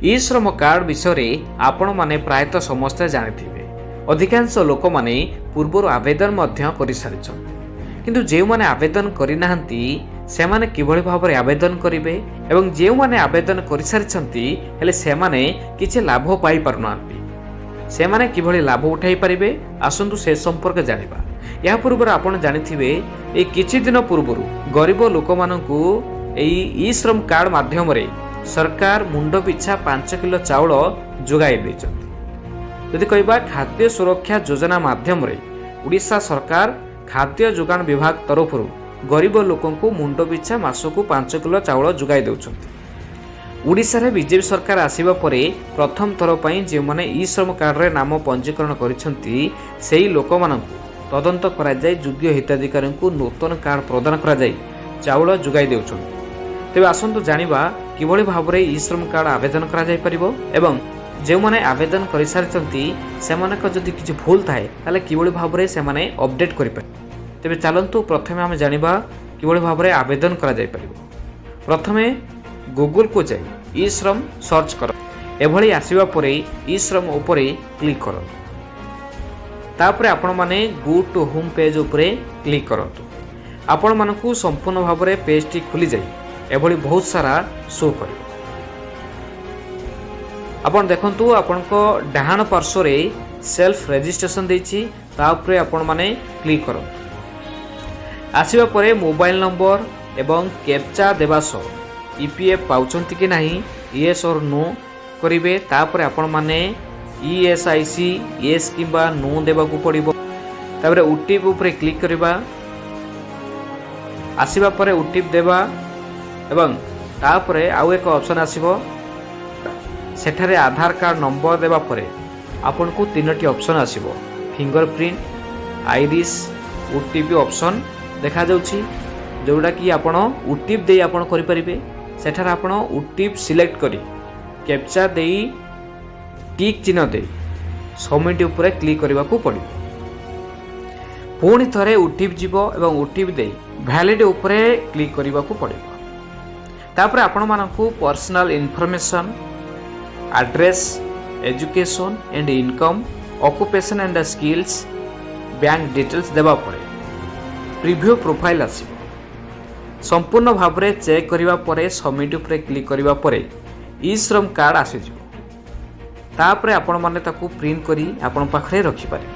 ई श्रम कार्ड विषय आपण माने प्रायतः समस्ते जानिथिबे। अधिकांश लोक माने पूर्वर आवेदन मध्य करि सारिछन, किंतु जे माने आवेदन करि नाहंती सेमाने किभଳି भाबरे आवेदन करिवे एवं जे माने आवेदन करि सारिछंती हेले सेमाने किछि लाभ पाई पारुनांती, सेमाने किभଳି लाभ उठाई परिबे आसंतु से संपर्क जानिबा। या पूर्व आपण जानिथिबे ए किछि दिन पूर्व गरीब लोक मानकू ई श्रम कार्ड माध्यम रे सरकार मुंड पिछा 5 किलो चाउल जोगाई दैछंती। यदि कहबा खाद्य सुरक्षा योजना माध्यम रे उड़ीसा सरकार खाद्य जोगान विभाग तरफ गरीब लोकंकु मुंड पिछा मासकु 5 किलो चाउल जोगाई देउछंती। उड़ीसा रे बीजेपी सरकार आसीबा परे प्रथम थर पई जे माने ई श्रम कार्ड रे नाम पंजीकरण करिसंती सेही लोक मानकु तदंत करा जाय योग्य हिताधिकारी को नूतन कार्ड प्रदान करा जाय चाउल जोगाई देउछंती। तेबे आसंतु जानिबा किभଳି भाबरे ई श्रम कार्ड आवेदन करा जाय परिबो एवं जे माने आवेदन करि सारिसंती सेमानक जदि किछि भूल थाए ताले किभଳି भाबरे सेमाने अपडेट करि पारे। तेबे चलंतु प्रथमे हम जानिबा किभଳି भाबरे आवेदन करा जाय परिबो। प्रथमे गूगल को जाय ई श्रम सर्च कर, एभଳି आसीबा परे ई श्रम उपरे क्लिक करो। तापरे आपण माने गो टू होम पेज उपरे क्लिक करंतु। आपण मानकु संपूर्ण भाबरे पेज टी खुली जाय एभଳି बहुत सारा शो कर। आपण देखंतु आपनको डाहाण पार्श्व रे सेल्फ रजिस्ट्रेशन देछि, ता उपरे आपण माने क्लिक करो। आसीबा परे मोबाइल नंबर एवं कैप्चा देबा सो ईपीएफ पाउचंती कि नाही यस और नो करिवे। तापरे आपण माने ईएसआईसी यस किबा नो देबा को पड़िबो। तापरे ओटीपी उपरे क्लिक करबा। आसीबा परे ओटीपी देबा एवं तापरे आउ एक ऑप्शन आसीबो, सेठारे आधार कार्ड नंबर देबा परे आपन को तीनटी ऑप्शन आसीबो, फिंगरप्रिंट, आइरिस, ओटीपी ऑप्शन देखा जाउछि, जोडा कि आपण ओटीपी देई आपण करि परिबे। सेठारे आपण ओटीपी सिलेक्ट करी कैप्चा देई टिक चिन्ह देई सबमिट ऊपर क्लिक करबा को पड़िबो। पुणी थरे ओटीपी जीवो एवं ओटीपी देई वैलिड ऊपर क्लिक करबा को पड़िबो। तापर आपण मानकु personal information, address, education and income, occupation and skills, bank details देबा पड़े। प्रीव्यू प्रोफाइल आसीबो। संपूर्ण भाबरे चेक करिबा परे सबमिट ऊपर क्लिक करिबा परे ई श्रम कार्ड आसी जिवो। तापर आपण माने ताकू प्रिंट करी आपण पाखरे रखि पारे।